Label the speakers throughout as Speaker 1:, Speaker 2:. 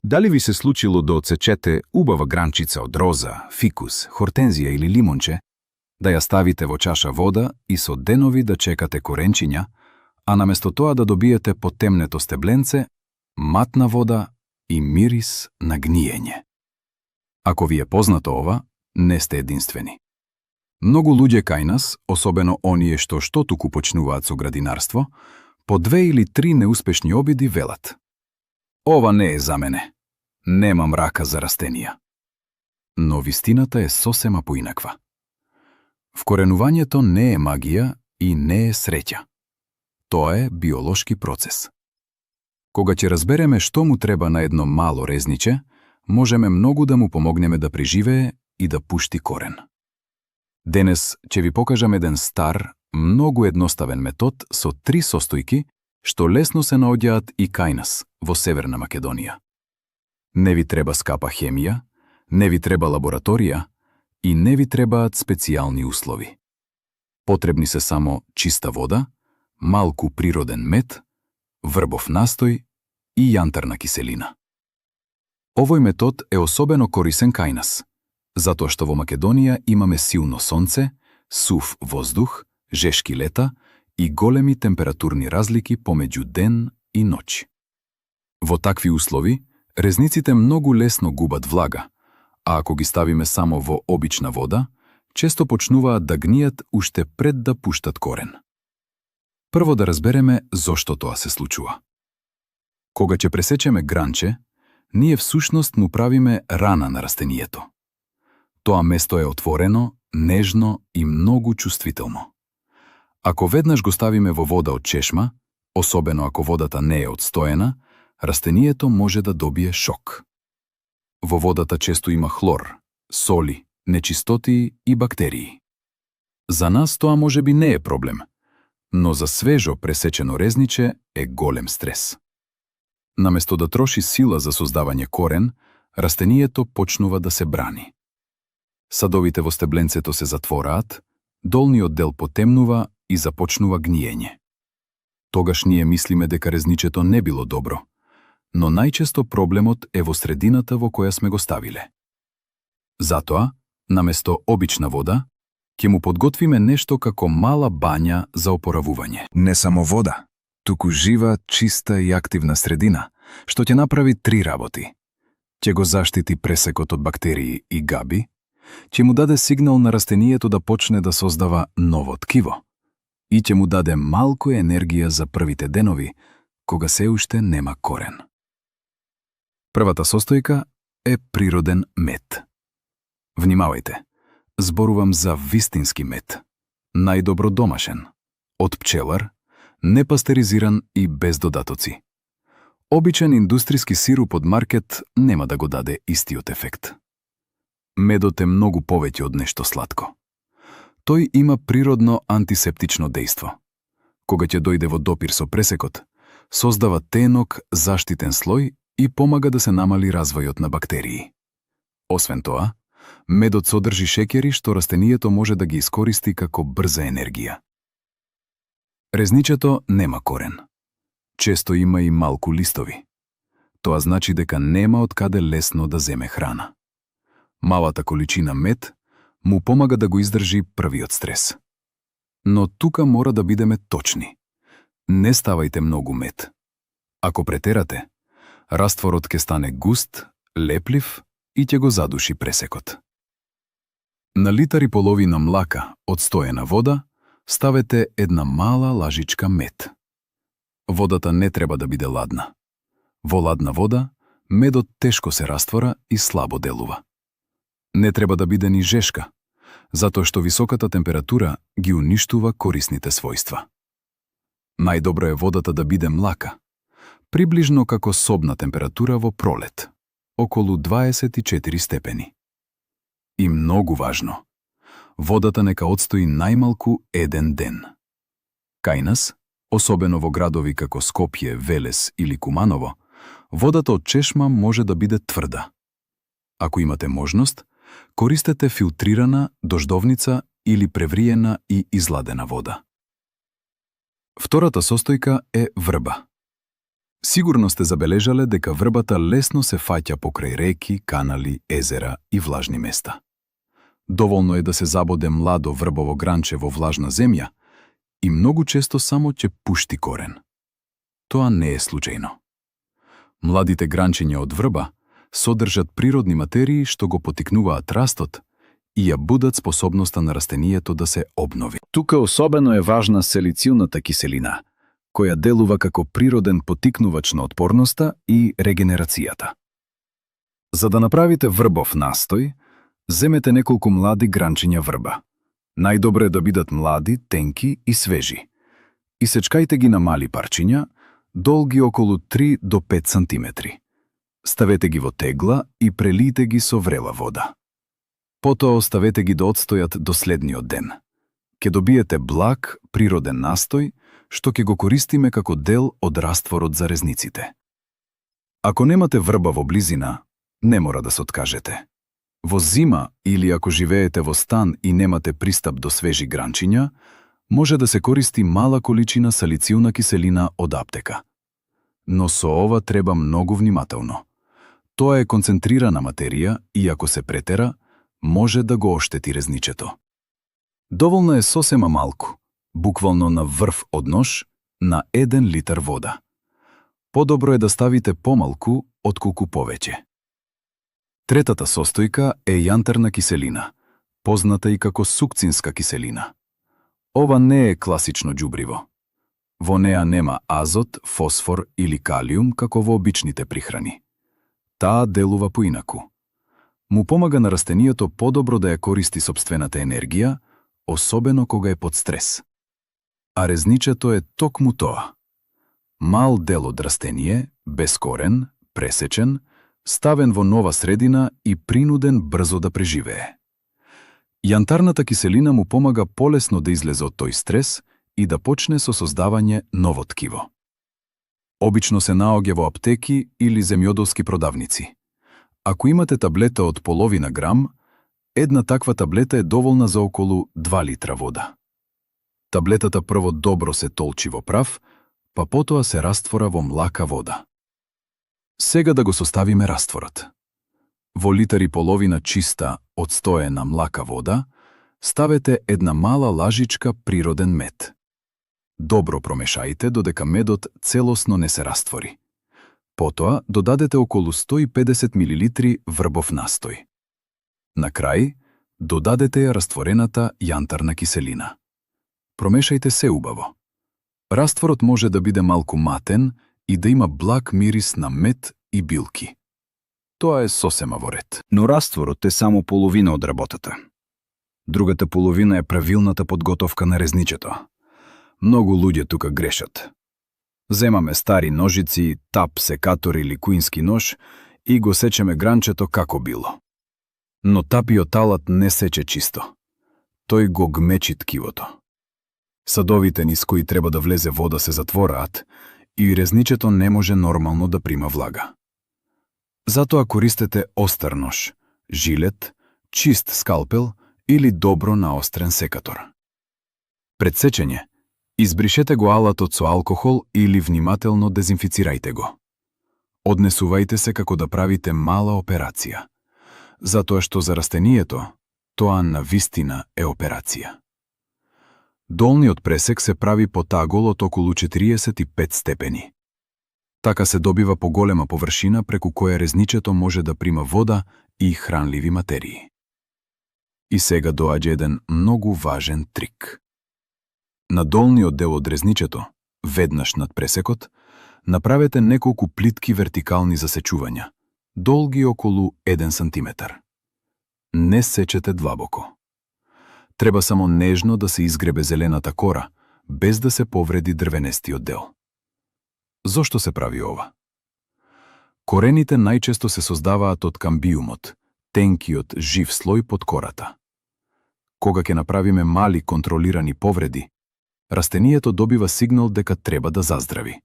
Speaker 1: Дали ви се случило да отсечете убава гранчица од роза, фикус, хортензија или лимонче, да ја ставите во чаша вода и со денови да чекате коренчиња, а наместо тоа да добиете потемнето стебленце, матна вода и мирис на гниење? Ако ви е познато ова, не сте единствени. Многу луѓе кај нас, особено оние што туку почнуваат со градинарство, по 2 или 3 неуспешни обиди велат: ова не е за мене. Немам рака за растенија. Но вистината е сосема поинаква. Вкоренувањето не е магија и не е среќа. Тоа е биолошки процес. Кога ќе разбереме што му треба на едно мало резниче, можеме многу да му помогнеме да преживее и да пушти корен. Денес ќе ви покажам еден стар, многу едноставен метод со 3 состојки што лесно се наоѓаат и кај нас, во Северна Македонија. Не ви треба скапа хемија, не ви треба лабораторија и не ви требаат специјални услови. Потребни се само чиста вода, малку природен мед, врбов настој и јантарна киселина. Овој метод е особено корисен кај нас, затоа што во Македонија имаме силно сонце, сув воздух, жешки лета и големи температурни разлики помеѓу ден и ноќ. Во такви услови, резниците многу лесно губат влага, а ако ги ставиме само во обична вода, често почнуваат да гнијат уште пред да пуштат корен. Прво да разбереме зошто тоа се случува. Кога ќе пресечеме гранче, ние всушност му правиме рана на растенијето. Тоа место е отворено, нежно и многу чувствително. Ако веднаш го ставиме во вода од чешма, особено ако водата не е одстоена, растенијето може да добие шок. Во водата често има хлор, соли, нечистоти и бактерии. За нас тоа можеби не е проблем, но за свежо пресечено резниче е голем стрес. Наместо да троши сила за создавање корен, растенијето почнува да се брани. Садовите во стебленцето се затвораат, долниот дел потемнува и започнува гниење. Тогаш ние мислиме дека резничето не било добро, но најчесто проблемот е во средината во која сме го ставиле. Затоа, наместо обична вода, ќе му подготвиме нешто како мала бања за опоравување.
Speaker 2: Не само вода, туку жива, чиста и активна средина, што ќе направи 3 работи. Ќе го заштити пресекот од бактерии и габи, ќе му даде сигнал на растенијето да почне да создава ново ткиво и ќе му даде малку енергија за првите денови, кога се уште нема корен. Првата состојка е природен мед. Внимавајте, зборувам за вистински мед, најдобро домашен, од пчелар, непастеризиран и без додатоци. Обичен индустријски сируп од маркет нема да го даде истиот ефект. Медот е многу повеќе од нешто сладко. Тој има природно антисептично дејство. Кога ќе дојде во допир со пресекот, создава тенок, заштитен слој и помага да се намали развојот на бактерии. Освен тоа, медот содржи шеќери што растенијето може да ги искористи како брза енергија. Резничето нема корен. Често има и малку листови. Тоа значи дека нема од каде лесно да земе храна. Малата количина мед му помага да го издржи првиот стрес. Но тука мора да бидеме точни. Не ставајте многу мед. Ако претерате, растворот ќе стане густ, леплив и ќе го задуши пресекот. На литар и половина млака од стоена вода ставете една мала лажичка мед. Водата не треба да биде ладна. Во ладна вода медот тешко се раствора и слабо делува. Не треба да биде ни жешка, затоа што високата температура ги уништува корисните својства. Најдобро е водата да биде млака, приближно како собна температура во пролет, околу 24 степени. И многу важно, водата нека одстои најмалку 1 ден. Кај нас, особено во градови како Скопје, Велес или Куманово, водата од чешма може да биде тврда. Ако имате можност, користете филтрирана, дождовница или превриена и изладена вода. Втората состојка е врба. Сигурно сте забележале дека врбата лесно се фаќа покрај реки, канали, езера и влажни места. Доволно е да се забоде младо врбово гранче во влажна земја и многу често само ќе пушти корен. Тоа не е случајно. Младите гранчиња од врба содржат природни материи што го потикнуваат растот и ја будат способноста на растенијето да се обнови.
Speaker 1: Тука особено е важна салицилната киселина, која делува како природен потикнувач на отпорноста и регенерацијата. За да направите врбов настој, земете неколку млади гранчиња врба. Најдобро е да бидат млади, тенки и свежи. Исечкајте ги на мали парчиња, долги околу 3 до 5 сантиметри. Ставете ги во тегла и прелијте ги со врела вода. Потоа оставете ги да одстојат до следниот ден. Ке добиете благ, природен настој, што ќе го користиме како дел од растворот за резниците. Ако немате врба во близина, не мора да се откажете. Во зима или ако живеете во стан и немате пристап до свежи гранчиња, може да се користи мала количина салицилна киселина од аптека. Но со ова треба многу внимателно. Тоа е концентрирана материја и ако се претера, може да го оштети резничето. Доволно е сосема малку, буквално на врв од нож, на 1 литар вода. Подобро е да ставите помалку отколку повеќе. Третата состојка е јантарна киселина, позната и како сукцинска киселина. Ова не е класично џубриво. Во неа нема азот, фосфор или калиум како во обичните прихрани. Таа делува поинаку. Му помага на растенијето подобро да ја користи сопствената енергија, особено кога е под стрес. А резничето е токму тоа. Мал дел од растение, без корен, пресечен, ставен во нова средина и принуден брзо да преживее. Јантарната киселина му помага полесно да излезе од тој стрес и да почне со создавање ново ткиво. Обично се наоѓа во аптеки или земјоделски продавници. Ако имате таблета од половина грам, една таква таблета е доволна за околу 2 литра вода. Таблетата прво добро се толчи во прав, па потоа се раствора во млака вода. Сега да го составиме растворот. Во литар и половина чиста, одстоена млака вода, ставете една мала лажичка природен мед. Добро промешајте додека медот целосно не се раствори. Потоа додадете околу 150 мл врбов настој. На крај, додадете ја растворената јантарна киселина. Промешајте се убаво. Растворот може да биде малку матен и да има благ мирис на мед и билки. Тоа е сосема во ред.
Speaker 3: Но растворот е само половина од работата. Другата половина е правилната подготовка на резничето. Многу луѓе тука грешат. Земаме стари ножици, тап, секатор или куински нож и го сечеме гранчето како било. Но тапиот алат не сече чисто. Тој го гмечи ткивото. Садовите низ кои треба да влезе вода се затвораат и резничето не може нормално да прима влага. Затоа користете остар нож, жилет, чист скалпел или добро наострен секатор. Пред сечење, избришете го алатот со алкохол или внимателно дезинфицирајте го. Однесувајте се како да правите мала операција, затоа што за растенијето тоа навистина е операција. Долниот пресек се прави по тагол од околу 45 степени. Така се добива поголема површина преку која резничето може да прима вода и хранливи материи. И сега доаѓа еден многу важен трик. На долниот дел од резничето, веднаш над пресекот, направете неколку плитки вертикални засечувања, долги околу 1 сантиметар. Не сечете длабоко. Треба само нежно да се изгребе зелената кора, без да се повреди дрвенестиот дел. Зошто се прави ова? Корените најчесто се создаваат од камбиумот, тенкиот жив слој под кората. Кога ќе направиме мали контролирани повреди, растенијето добива сигнал дека треба да заздрави.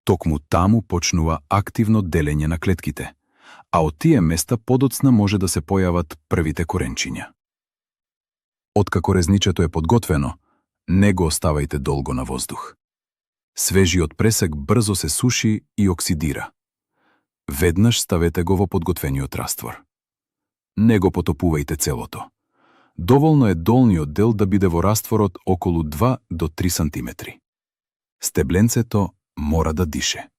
Speaker 3: Токму таму почнува активно делење на клетките, а од тие места подоцна може да се појават првите коренчиња. Откако резничето е подготвено, не го оставајте долго на воздух.
Speaker 2: Свежиот пресек брзо се суши и оксидира. Веднаш ставете го во подготвениот раствор. Не го потопувајте целото. Доволно е долниот дел да биде во растворот околу 2 до 3 сантиметри. Стебленцето мора да дише.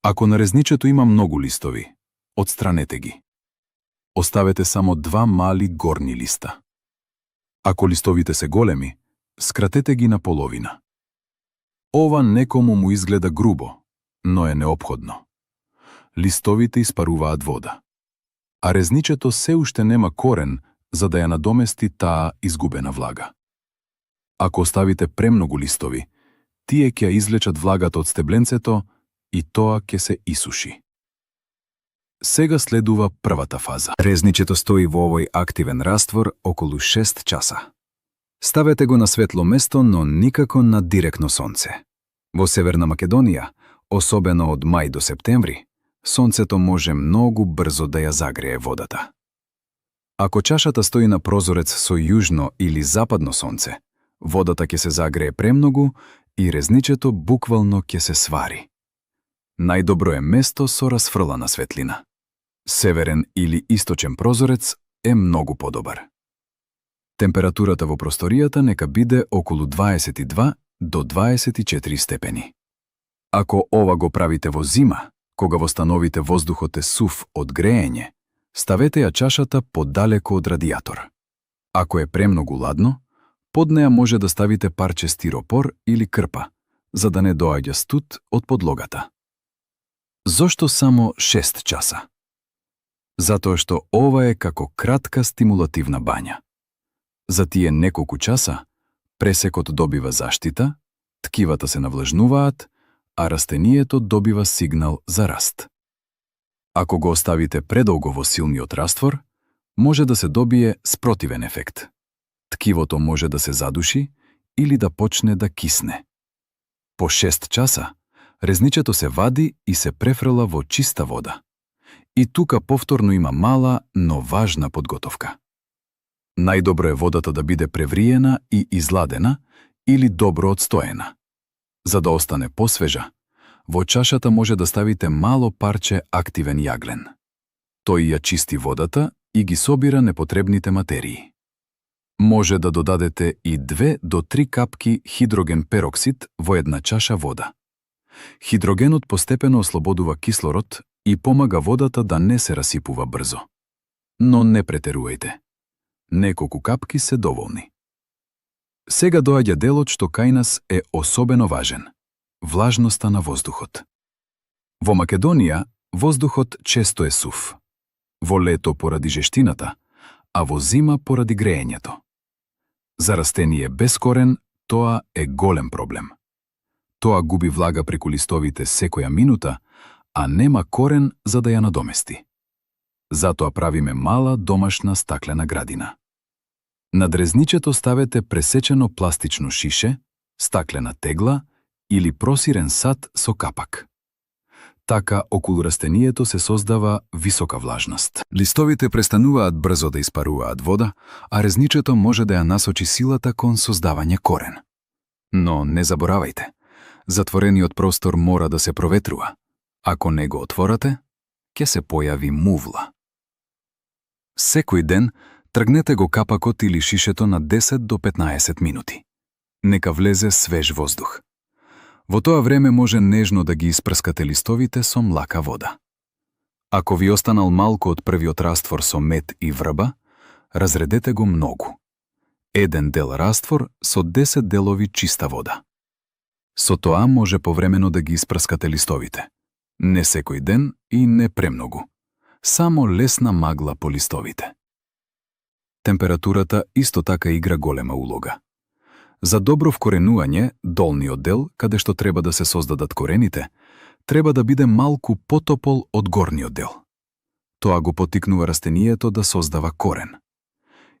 Speaker 2: Ако на резничето има многу листови, отстранете ги. Оставете само 2 мали горни листа. Ако листовите се големи, скратете ги на половина. Ова некому му изгледа грубо, но е неопходно. Листовите испаруваат вода. А резничето се уште нема корен за да ја надомести таа изгубена влага. Ако оставите премногу листови, тие ќе излечат влагата од стебленцето и тоа ќе се исуши. Сега следува првата фаза.
Speaker 3: Резничето стои во овој активен раствор околу 6 часа. Ставете го на светло место, но никако на директно сонце. Во Северна Македонија, особено од мај до септември, сонцето може многу брзо да ја загрее водата. Ако чашата стои на прозорец со јужно или западно сонце, водата ќе се загрее премногу и резничето буквално ќе се свари. Најдобро е место со расфрлана светлина. Северен или источен прозорец е многу подобар. Температурата во просторијата нека биде околу 22 до 24 степени. Ако ова го правите во зима, кога во становите воздухот е сув од греење, ставете ја чашата подалеку од радијатор. Ако е премногу ладно, под неа може да ставите парче стиропор или крпа, за да не доаѓа студ од подлогата. Зошто само 6 часа? Затоа што ова е како кратка стимулативна бања. За тие неколку часа, пресекот добива заштита, ткивата се навлажнуваат, а растението добива сигнал за раст. Ако го оставите предолго во силниот раствор, може да се добие спротивен ефект. Ткивото може да се задуши или да почне да кисне. По 6 часа, резничето се вади и се префрла во чиста вода. И тука повторно има мала, но важна подготовка. Најдобро е водата да биде превриена и изладена или добро одстоена. За да остане посвежа, во чашата може да ставите мало парче активен јаглен. Тој ја чисти водата и ги собира непотребните материи. Може да додадете и 2 до 3 капки хидроген пероксид во една чаша вода. Хидрогенот постепено ослободува кислород и помага водата да не се расипува брзо. Но не претерувајте. Неколку капки се доволни. Сега доаѓа делот што кај нас е особено важен – влажноста на воздухот. Во Македонија воздухот често е сув. Во лето поради жештината, а во зима поради греењето. За растение без корен тоа е голем проблем. Тоа губи влага преку листовите секоја минута, а нема корен за да ја надомести. Затоа правиме мала домашна стаклена градина. Над резничето ставете пресечено пластично шише, стаклена тегла или просирен сад со капак. Така околу растението се создава висока влажност.
Speaker 2: Листовите престануваат брзо да испаруваат вода, а резничето може да ја насочи силата кон создавање корен.
Speaker 3: Но не заборавајте, затворениот простор мора да се проветрува. Ако не го отворате, ќе се појави мувла. Секој ден тргнете го капакот или шишето на 10 до 15 минути. Нека влезе свеж воздух. Во тоа време може нежно да ги испрскате листовите со млака вода. Ако ви останал малку од првиот раствор со мед и врба, разредете го многу. 1 дел раствор со 10 делови чиста вода. Со тоа може повремено да ги испрскате листовите. Не секој ден и не премногу. Само лесна магла по листовите. Температурата исто така игра голема улога. За добро вкоренување, долниот дел, каде што треба да се создадат корените, треба да биде малку потопол од горниот дел. Тоа го поттикнува растението да создава корен.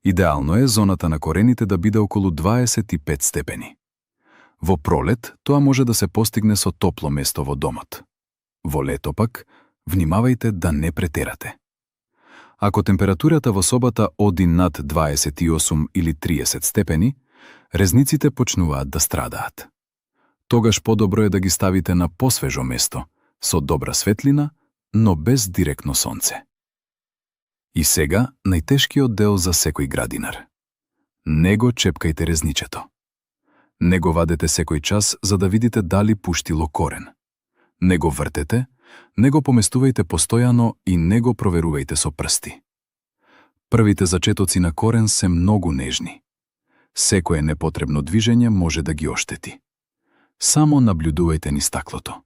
Speaker 3: Идеално е зоната на корените да биде околу 25 степени. Во пролет тоа може да се постигне со топло место во домот. Во лето пак, внимавајте да не претерате. Ако температурата во собата оди над 28 или 30 степени, резниците почнуваат да страдаат.
Speaker 2: Тогаш подобро е да ги ставите на посвежо место, со добра светлина, но без директно сонце. И сега, најтешкиот дел за секој градинар. Не го чепкајте резничето. Не го вадете секој час за да видите дали пуштило корен. Не го вртете, не го поместувајте постојано и не го проверувајте со прсти. Првите зачетоци на корен се многу нежни. Секое непотребно движење може да ги оштети. Само наблюдувајте низ стаклото.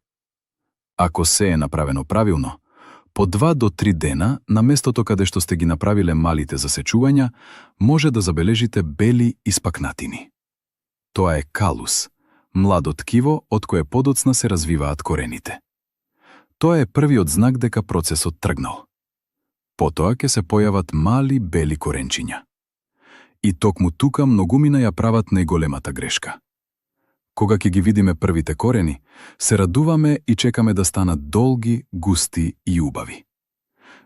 Speaker 2: Ако се е направено правилно, по 2 до 3 дена, на местото каде што сте ги направиле малите засечувања, може да забележите бели испакнатини. Тоа е калус, младо ткиво од кое подоцна се развиваат корените. Тоа е првиот знак дека процесот тргнал. Потоа ќе се појават мали бели коренчиња. И токму тука многумина ја прават најголемата грешка. Кога ќе ги видиме првите корени, се радуваме и чекаме да станат долги, густи и убави.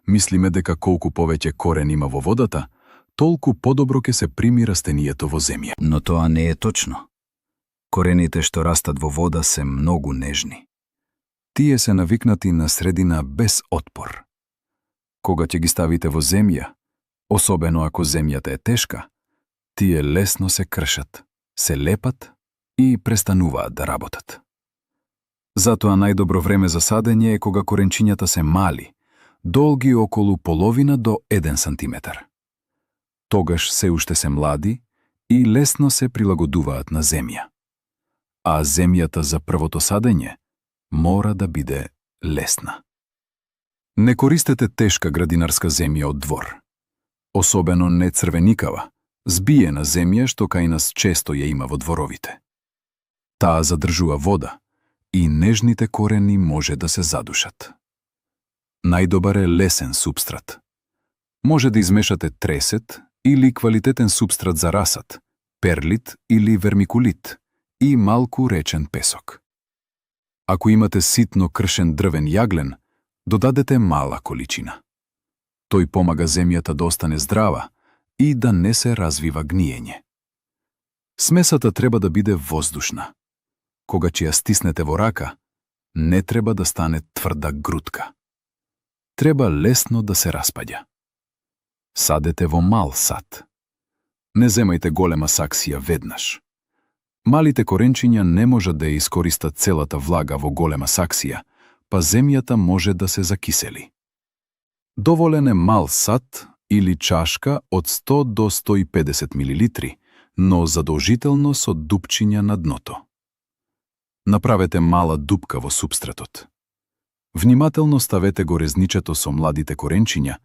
Speaker 2: Мислиме дека колку повеќе корен има во водата, толку подобро ќе се прими растенијето во земја.
Speaker 3: Но тоа не е точно. Корените што растат во вода се многу нежни. Тие се навикнати на средина без отпор. Кога ќе ги ставите во земја, особено ако земјата е тешка, тие лесно се кршат, се лепат и престануваат да работат. Затоа најдобро време за садење е кога коренчињата се мали, долги околу половина до 1 сантиметар. Тогаш се уште се млади и лесно се прилагодуваат на земја. А земјата за првото садење мора да биде лесна.
Speaker 2: Не користете тешка градинарска земја од двор. Особено не црвеникава, збиена земја што кај нас често ја има во дворовите. Таа задржува вода и нежните корени може да се задушат. Најдобар е лесен супстрат. Може да измешате тресет или квалитетен супстрат за расат, перлит или вермикулит и малку речен песок. Ако имате ситно кршен дрвен јаглен, додадете мала количина. Тој помага земјата да остане здрава и да не се развива гниење. Смесата треба да биде воздушна. Кога ќе ја стиснете во рака, не треба да стане тврда грудка. Треба лесно да се распаѓа. Садете во мал сад. Не земајте голема саксија веднаш. Малите коренчиња не можат да ја искористат целата влага во голема саксија, па земјата може да се закисели. Доволен е мал сад или чашка од 100 до 150 милилитри, но задолжително со дупчиња на дното. Направете мала дупка во супстратот. Внимателно ставете го резничето со младите коренчиња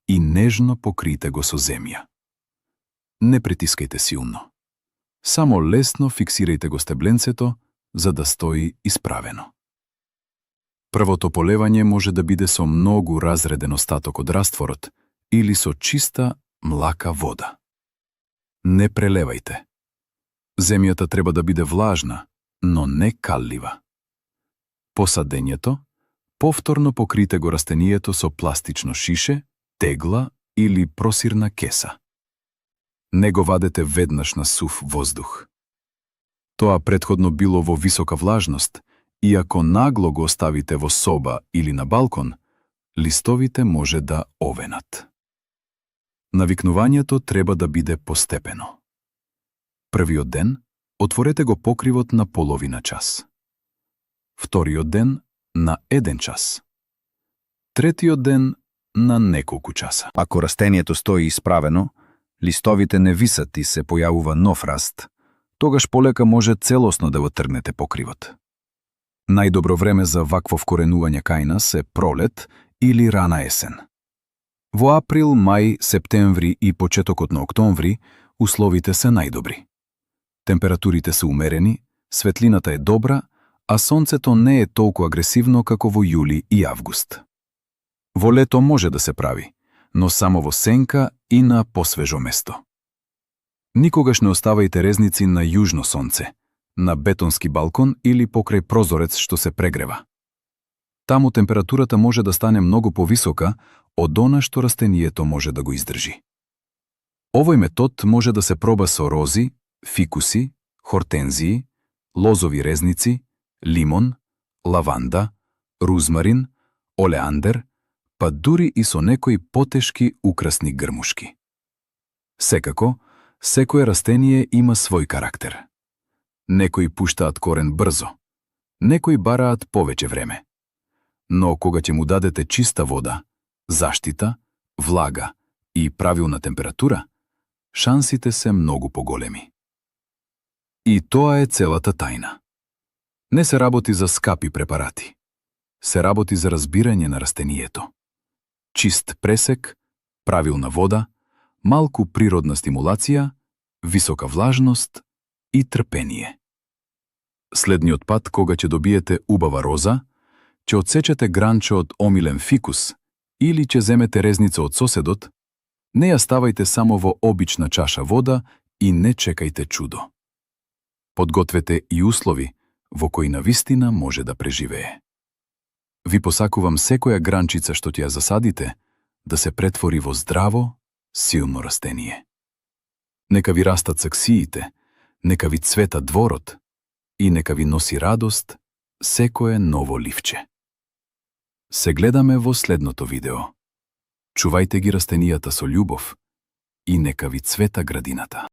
Speaker 2: и нежно покрите го со земја. Не притискајте силно. Само лесно фиксирајте го стебленцето, за да стои исправено. Првото полевање може да биде со многу разреден остаток од растворот или со чиста, млака вода. Не прелевајте. Земјата треба да биде влажна, но не каллива. По садењето, повторно покрите го растенијето со пластично шише, тегла или просирна кеса. Не го вадете веднаш на сув воздух. Тоа претходно било во висока влажност и ако нагло го оставите во соба или на балкон, листовите може да овенат. Навикнувањето треба да биде постепено. Првиот ден отворете го покривот на половина час. Вториот ден на 1 час. Третиот ден на неколку часа.
Speaker 3: Ако растението стои исправено, листовите не висат и се појавува нов раст, тогаш полека може целосно да го тргнете покривот. Најдобро време за вакво вкоренување кај нас е пролет или рана есен. Во април, мај, септември и почетокот на октомври условите се најдобри. Температурите се умерени, светлината е добра, а сонцето не е толку агресивно како во јули и август. Во лето може да се прави, но само во сенка и на посвежо место. Никогаш не оставајте резници на јужно сонце, на бетонски балкон или покрај прозорец што се прегрева. Таму температурата може да стане многу повисока од она што растенијето може да го издржи. Овој метод може да се проба со рози, фикуси, хортензии,
Speaker 2: лозови резници, лимон, лаванда, рузмарин, олеандер, па дури и со некои потешки украсни грмушки. Секако, секое растение има свој карактер. Некои пуштаат корен брзо, некои бараат повеќе време. Но кога ќе му дадете чиста вода, заштита, влага и правилна температура, шансите се многу поголеми. И тоа е целата тајна. Не се работи за скапи препарати. Се работи за разбирање на растението. Чист пресек, правилна вода, малку природна стимулација, висока влажност и трпение. Следниот пат, кога ќе добиете убава роза, ќе отсечете гранче од омилен фикус или ќе земете резница од соседот, не ја ставајте само во обична чаша вода и не чекајте чудо. Подгответе и услови во кои навистина може да преживее. Ви посакувам секоја гранчица што ќе ја засадите да се претвори во здраво, силно растение. Нека ви растат саксиите, нека ви цвета дворот и нека ви носи радост секое ново ливче. Се гледаме во следното видео. Чувајте ги растенијата со љубов и нека ви цвета градината.